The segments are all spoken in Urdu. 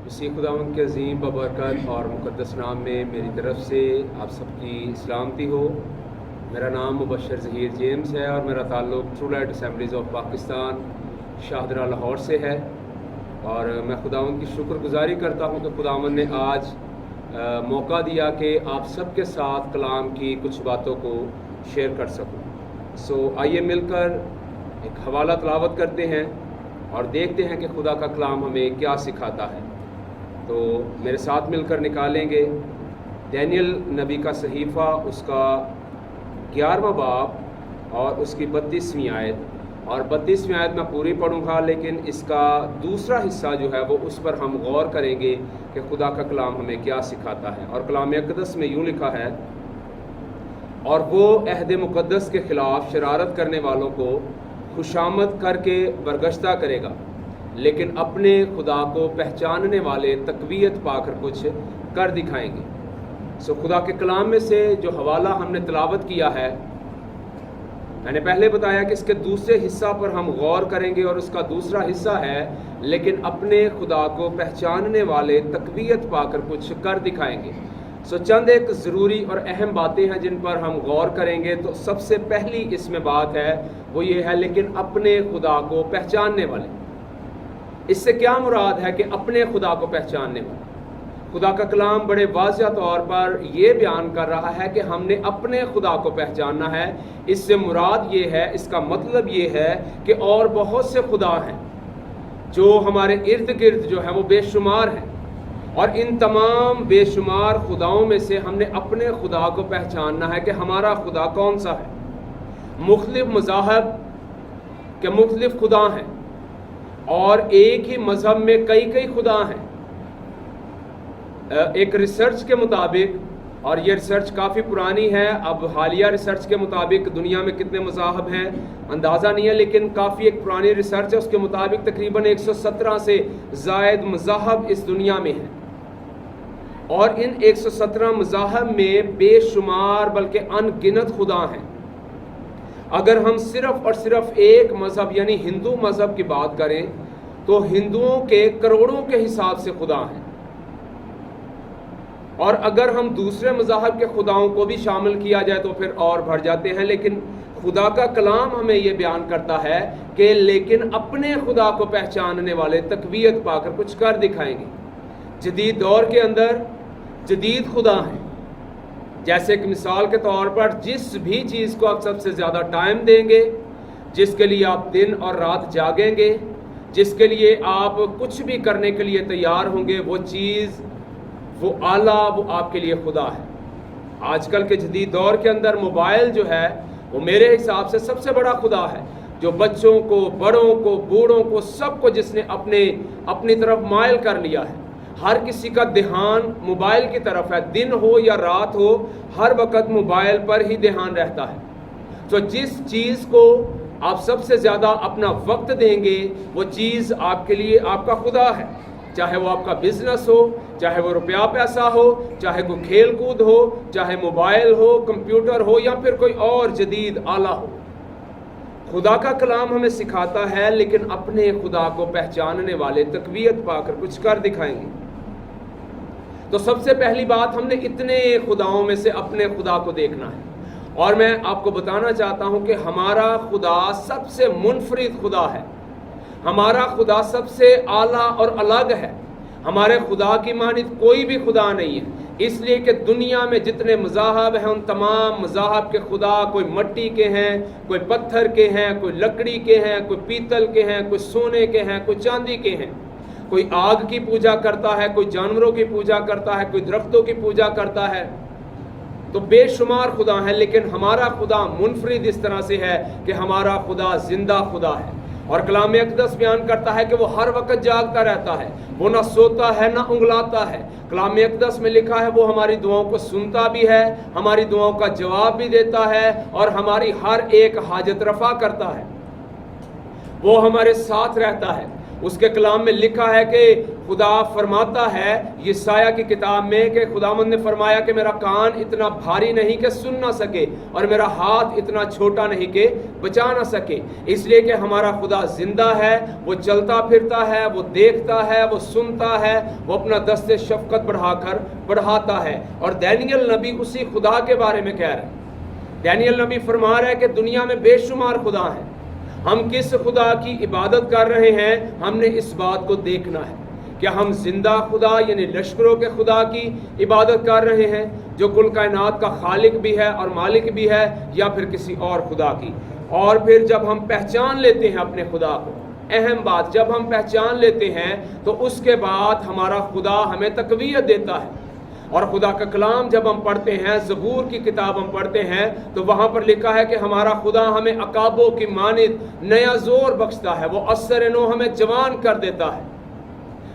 مسیح خداوند کے عظیم ببرکت اور مقدس نام میں میری طرف سے آپ سب کی سلامتی ہو۔ میرا نام مبشر ظہیر جیمز ہے اور میرا تعلق true light assemblies of Pakistan Shahdara Lahore سے ہے، اور میں خداوند کی شکر گزاری کرتا ہوں کہ خداوند نے آج موقع دیا کہ آپ سب کے ساتھ کلام کی کچھ باتوں کو شیئر کر سکوں۔ آئیے مل کر ایک حوالہ تلاوت کرتے ہیں اور دیکھتے ہیں کہ خدا کا کلام ہمیں کیا سکھاتا ہے۔ تو میرے ساتھ مل کر نکالیں گے دانیل نبی کا صحیفہ، اس کا 11واں باب اور اس کی 32ویں آیت، اور 32ویں آیت میں پوری پڑھوں گا، لیکن اس کا دوسرا حصہ جو ہے وہ اس پر ہم غور کریں گے کہ خدا کا کلام ہمیں کیا سکھاتا ہے۔ اور کلام اقدس میں یوں لکھا ہے، اور وہ عہد مقدس کے خلاف شرارت کرنے والوں کو خوشامد کر کے برگشتہ کرے گا، لیکن اپنے خدا کو پہچاننے والے تقویت پا کر کچھ کر دکھائیں گے۔ خدا کے کلام میں سے جو حوالہ ہم نے تلاوت کیا ہے، میں نے پہلے بتایا کہ اس کے دوسرے حصہ پر ہم غور کریں گے، اور اس کا دوسرا حصہ ہے لیکن اپنے خدا کو پہچاننے والے تقویت پا کر کچھ کر دکھائیں گے۔ چند ایک ضروری اور اہم باتیں ہیں جن پر ہم غور کریں گے۔ تو سب سے پہلی اس میں بات ہے وہ یہ ہے، لیکن اپنے خدا کو پہچاننے والے۔ اس سے کیا مراد ہے کہ اپنے خدا کو پہچاننے والے؟ خدا کا کلام بڑے واضح طور پر یہ بیان کر رہا ہے کہ ہم نے اپنے خدا کو پہچاننا ہے۔ اس سے مراد یہ ہے، اس کا مطلب یہ ہے کہ اور بہت سے خدا ہیں جو ہمارے ارد گرد جو ہیں وہ بے شمار ہیں، اور ان تمام بے شمار خداؤں میں سے ہم نے اپنے خدا کو پہچاننا ہے کہ ہمارا خدا کون سا ہے۔ مختلف مذاہب کے مختلف خدا ہیں، اور ایک ہی مذہب میں کئی خدا ہیں۔ ایک ریسرچ کے مطابق، اور یہ ریسرچ کافی پرانی ہے، اب حالیہ ریسرچ کے مطابق دنیا میں کتنے مذاہب ہیں اندازہ نہیں ہے، لیکن کافی ایک پرانی ریسرچ ہے، اس کے مطابق تقریباً 117 سے زائد مذاہب اس دنیا میں ہیں، اور ان 117 مذاہب میں بے شمار بلکہ ان گنت خدا ہیں۔ اگر ہم صرف اور صرف ایک مذہب یعنی ہندو مذہب کی بات کریں تو ہندوؤں کے کروڑوں کے حساب سے خدا ہیں، اور اگر ہم دوسرے مذاہب کے خداؤں کو بھی شامل کیا جائے تو پھر اور بڑھ جاتے ہیں۔ لیکن خدا کا کلام ہمیں یہ بیان کرتا ہے کہ لیکن اپنے خدا کو پہچاننے والے تقویت پا کر کچھ کر دکھائیں گے۔ جدید دور کے اندر جدید خدا ہیں، جیسے کہ مثال کے طور پر جس بھی چیز کو آپ سب سے زیادہ ٹائم دیں گے، جس کے لیے آپ دن اور رات جاگیں گے، جس کے لیے آپ کچھ بھی کرنے کے لیے تیار ہوں گے، وہ چیز، وہ آلہ، وہ آپ کے لیے خدا ہے۔ آج کل کے جدید دور کے اندر موبائل جو ہے وہ میرے حساب سے سب سے بڑا خدا ہے، جو بچوں کو، بڑوں کو، بوڑھوں کو، سب کو جس نے اپنی طرف مائل کر لیا ہے۔ ہر کسی کا دھیان موبائل کی طرف ہے، دن ہو یا رات ہو، ہر وقت موبائل پر ہی دھیان رہتا ہے۔ تو جس چیز کو آپ سب سے زیادہ اپنا وقت دیں گے وہ چیز آپ کے لیے آپ کا خدا ہے، چاہے وہ آپ کا بزنس ہو، چاہے وہ روپیہ پیسہ ہو، چاہے کوئی کھیل کود ہو، چاہے موبائل ہو، کمپیوٹر ہو، یا پھر کوئی اور جدید آلہ ہو۔ خدا کا کلام ہمیں سکھاتا ہے لیکن اپنے خدا کو پہچاننے والے تقویت پا کر کچھ کر دکھائیں گے۔ تو سب سے پہلی بات، ہم نے اتنے خداؤں میں سے اپنے خدا کو دیکھنا ہے، اور میں آپ کو بتانا چاہتا ہوں کہ ہمارا خدا سب سے منفرد خدا ہے، ہمارا خدا سب سے اعلیٰ اور الگ ہے۔ ہمارے خدا کی مانند کوئی بھی خدا نہیں ہے، اس لیے کہ دنیا میں جتنے مذاہب ہیں ان تمام مذاہب کے خدا کوئی مٹی کے ہیں، کوئی پتھر کے ہیں، کوئی لکڑی کے ہیں، کوئی پیتل کے ہیں، کوئی سونے کے ہیں، کوئی چاندی کے ہیں، کوئی آگ کی پوجا کرتا ہے، کوئی جانوروں کی پوجا کرتا ہے، کوئی درختوں کی پوجا کرتا ہے۔ تو بے شمار خدا ہیں، لیکن ہمارا خدا منفرد اس طرح سے ہے کہ ہمارا خدا زندہ خدا ہے، اور کلام اقدس بیان کرتا ہے کہ وہ ہر وقت جاگتا رہتا ہے، وہ نہ سوتا ہے نہ انگلاتا ہے۔ کلام اقدس میں لکھا ہے وہ ہماری دعاؤں کو سنتا بھی ہے، ہماری دعاؤں کا جواب بھی دیتا ہے، اور ہماری ہر ایک حاجت رفع کرتا ہے۔ وہ ہمارے ساتھ رہتا ہے، اس کے کلام میں لکھا ہے کہ خدا فرماتا ہے یسایہ کی کتاب میں کہ خداوند نے فرمایا کہ میرا کان اتنا بھاری نہیں کہ سن نہ سکے اور میرا ہاتھ اتنا چھوٹا نہیں کہ بچا نہ سکے، اس لیے کہ ہمارا خدا زندہ ہے، وہ چلتا پھرتا ہے، وہ دیکھتا ہے، وہ سنتا ہے، وہ اپنا دست شفقت بڑھا کر بڑھاتا ہے۔ اور دانیل نبی اسی خدا کے بارے میں کہہ رہے ہیں۔ دانیل نبی فرما رہا ہے کہ دنیا میں بے شمار خدا ہیں، ہم کس خدا کی عبادت کر رہے ہیں، ہم نے اس بات کو دیکھنا ہے۔ کیا ہم زندہ خدا یعنی لشکروں کے خدا کی عبادت کر رہے ہیں جو کل کائنات کا خالق بھی ہے اور مالک بھی ہے، یا پھر کسی اور خدا کی؟ اور پھر جب ہم پہچان لیتے ہیں اپنے خدا کو، اہم بات، جب ہم پہچان لیتے ہیں تو اس کے بعد ہمارا خدا ہمیں تقویت دیتا ہے۔ اور خدا کا کلام جب ہم پڑھتے ہیں، زبور کی کتاب ہم پڑھتے ہیں، تو وہاں پر لکھا ہے کہ ہمارا خدا ہمیں عقابوں کی مانند نیا زور بخشتا ہے، وہ اثر نو ہمیں جوان کر دیتا ہے،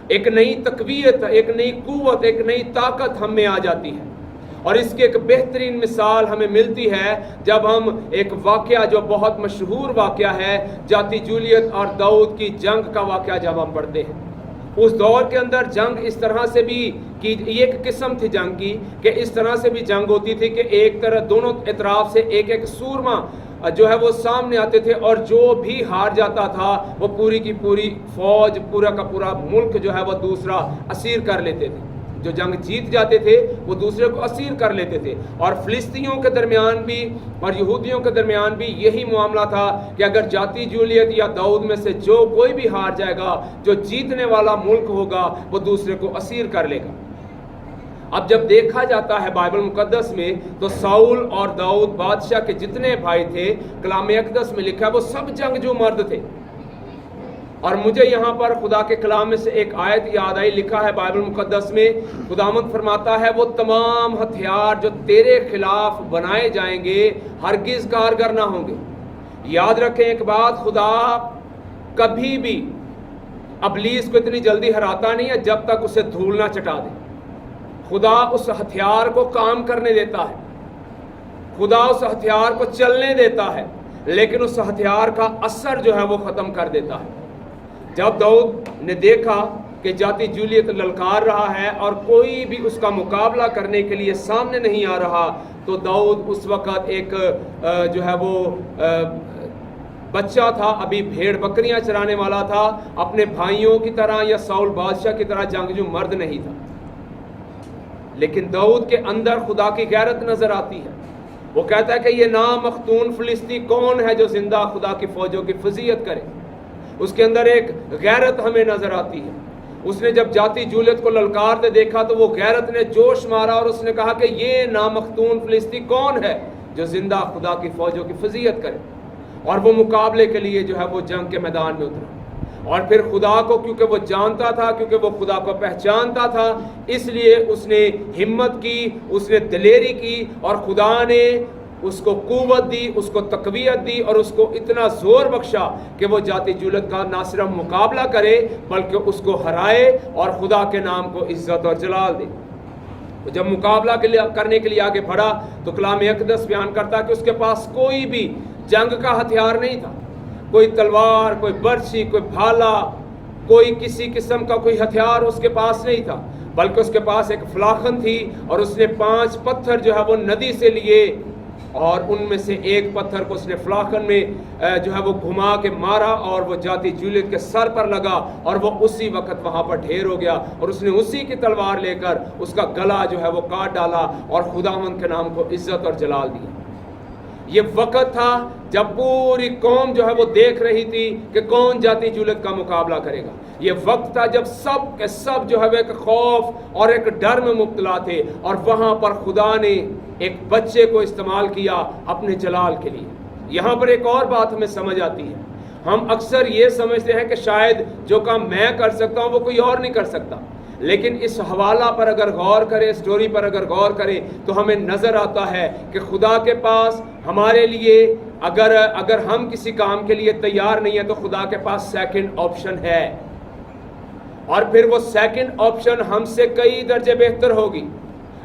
ایک نئی تقویت، ایک نئی قوت، ایک نئی طاقت ہم میں آ جاتی ہے۔ اور اس کی ایک بہترین مثال ہمیں ملتی ہے جب ہم ایک واقعہ جو بہت مشہور واقعہ ہے، جاتی جولیت اور داؤد کی جنگ کا واقعہ جب ہم پڑھتے ہیں۔ اس دور کے اندر جنگ اس طرح سے بھی کی، ایک قسم تھی جنگ کی کہ اس طرح سے بھی جنگ ہوتی تھی کہ ایک طرح دونوں اطراف سے ایک ایک سورما جو ہے وہ سامنے آتے تھے، اور جو بھی ہار جاتا تھا وہ پوری کی پوری فوج، پورا کا پورا ملک جو ہے وہ دوسرا اسیر کر لیتے تھے۔ جو جنگ جیت جاتے تھے وہ دوسرے کو اسیر کر لیتے تھے۔ اور فلسطینیوں کے درمیان بھی اور یہودیوں کے درمیان بھی یہی معاملہ تھا کہ اگر جاتی جولیت یا داؤد میں سے جو کوئی بھی ہار جائے گا، جو جیتنے والا ملک ہوگا وہ دوسرے کو اسیر کر لے گا۔ اب جب دیکھا جاتا ہے بائبل مقدس میں تو ساؤل اور داؤد بادشاہ کے جتنے بھائی تھے، کلام اقدس میں لکھا ہے وہ سب جنگجو مرد تھے۔ اور مجھے یہاں پر خدا کے کلام میں سے ایک آیت یاد آئی، لکھا ہے بائبل مقدس میں، خداوند فرماتا ہے وہ تمام ہتھیار جو تیرے خلاف بنائے جائیں گے ہرگز کارگر نہ ہوں گے۔ یاد رکھیں ایک بات، خدا کبھی بھی ابلیس کو اتنی جلدی ہراتا نہیں ہے جب تک اسے دھول نہ چٹا دے۔ خدا اس ہتھیار کو کام کرنے دیتا ہے، خدا اس ہتھیار کو چلنے دیتا ہے، لیکن اس ہتھیار کا اثر جو ہے وہ ختم کر دیتا ہے۔ جب داؤد نے دیکھا کہ جاتی جولیت للکار رہا ہے اور کوئی بھی اس کا مقابلہ کرنے کے لیے سامنے نہیں آ رہا، تو داؤد اس وقت ایک جو ہے وہ بچہ تھا، ابھی بھیڑ بکریاں چرانے والا تھا، اپنے بھائیوں کی طرح یا ساؤل بادشاہ کی طرح جنگجو مرد نہیں تھا۔ لیکن داؤد کے اندر خدا کی غیرت نظر آتی ہے۔ وہ کہتا ہے کہ یہ نامختون فلسطی کون ہے جو زندہ خدا کی فوجوں کی فضیلت کرے۔ اس کے اندر ایک غیرت ہمیں نظر آتی ہے۔ اس نے جب جاتی جولیت کو للکارتے دیکھا تو وہ غیرت نے جوش مارا اور اس نے کہا کہ یہ نامختون فلسطی کون ہے جو زندہ خدا کی فوجوں کی فضیلت کرے، اور وہ مقابلے کے لیے جو ہے وہ جنگ کے میدان میں اترا۔ اور پھر خدا کو کیونکہ وہ جانتا تھا، کیونکہ وہ خدا کو پہچانتا تھا، اس لیے اس نے ہمت کی، اس نے دلیری کی، اور خدا نے اس کو قوت دی، اس کو تقویت دی، اور اس کو اتنا زور بخشا کہ وہ جاتی جولیت کا نہ صرف مقابلہ کرے بلکہ اس کو ہرائے اور خدا کے نام کو عزت اور جلال دے۔ جب مقابلہ کرنے کے لیے آگے بڑھا تو کلام اقدس بیان کرتا کہ اس کے پاس کوئی بھی جنگ کا ہتھیار نہیں تھا، کوئی تلوار، کوئی برچھی، کوئی بھالا، کوئی کسی قسم کا کوئی ہتھیار اس کے پاس نہیں تھا، بلکہ اس کے پاس ایک فلاخن تھی، اور اس نے 5 پتھر جو ہے وہ ندی سے لیے، اور ان میں سے ایک پتھر کو اس نے فلاخن میں جو ہے وہ گھما کے مارا، اور وہ جاتی جولیت کے سر پر لگا، اور وہ اسی وقت وہاں پر ڈھیر ہو گیا، اور اس نے اسی کی تلوار لے کر اس کا گلا جو ہے وہ کاٹ ڈالا اور خداوند کے نام کو عزت اور جلال دیا۔ یہ وقت تھا جب پوری قوم جو ہے وہ دیکھ رہی تھی کہ کون جاتی جولیت کا مقابلہ کرے گا۔ یہ وقت تھا جب سب کے سب جو ہے وہ ایک خوف اور ایک ڈر میں مبتلا تھے، اور وہاں پر خدا نے ایک بچے کو استعمال کیا اپنے جلال کے لیے۔ یہاں پر ایک اور بات ہمیں سمجھ آتی ہے، ہم اکثر یہ سمجھتے ہیں کہ شاید جو کام میں کر سکتا ہوں وہ کوئی اور نہیں کر سکتا، لیکن اس حوالہ پر اگر غور کریں، سٹوری پر اگر غور کریں تو ہمیں نظر آتا ہے کہ خدا کے پاس ہمارے لیے اگر ہم کسی کام کے لیے تیار نہیں ہیں تو خدا کے پاس سیکنڈ آپشن ہے، اور پھر وہ سیکنڈ آپشن ہم سے کئی درجے بہتر ہوگی۔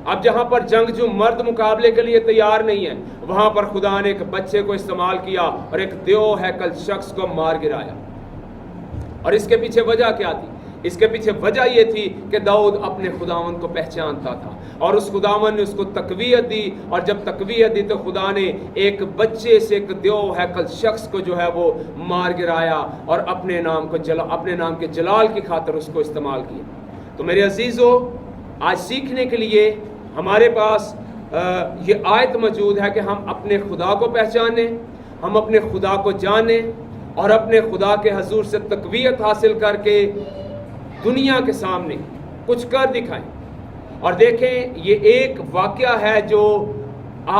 اب جہاں پر جنگجو مرد مقابلے کے لیے تیار نہیں ہے، وہاں پر خدا نے ایک بچے کو استعمال کیا اور ایک دیو ہیکل شخص کو مار گرایا۔ اور اس کے پیچھے وجہ کیا تھی؟ اس کے پیچھے وجہ یہ تھی کہ داؤد اپنے خداوند کو پہچانتا تھا اور اس خداوند نے اس کو تقویت دی، اور جب تقویت دی تو خدا نے ایک بچے سے ایک دیو ہیکل شخص کو جو ہے وہ مار گرایا اور اپنے نام کے جلال کی خاطر اس کو استعمال کیا۔ تو میرے عزیزو، آج سیکھنے کے لیے ہمارے پاس یہ آیت موجود ہے کہ ہم اپنے خدا کو پہچانیں، ہم اپنے خدا کو جانیں اور اپنے خدا کے حضور سے تقویت حاصل کر کے دنیا کے سامنے کچھ کر دکھائیں۔ اور دیکھیں، یہ ایک واقعہ ہے جو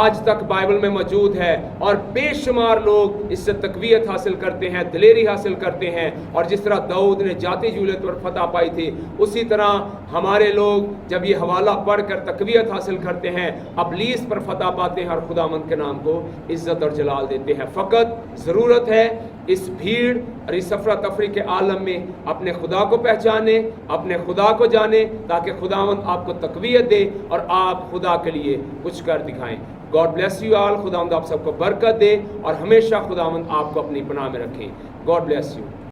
آج تک بائبل میں موجود ہے، اور بے شمار لوگ اس سے تقویت حاصل کرتے ہیں، دلیری حاصل کرتے ہیں، اور جس طرح داؤد نے جاتی جولیت پر فتح پائی تھی، اسی طرح ہمارے لوگ جب یہ حوالہ پڑھ کر تقویت حاصل کرتے ہیں، ابلیس پر فتح پاتے ہیں اور خداوند کے نام کو عزت اور جلال دیتے ہیں۔ فقط ضرورت ہے اس بھیڑ اور اس افراتفری کے عالم میں اپنے خدا کو پہچانیں، اپنے خدا کو جانیں، تاکہ خداوند آپ کو تقویت دے اور آپ خدا کے لیے کچھ کر دکھائیں۔ God bless you all. خداوند آپ سب کو برکت دے اور ہمیشہ خداوند آپ کو اپنی پناہ میں رکھیں۔ God bless you.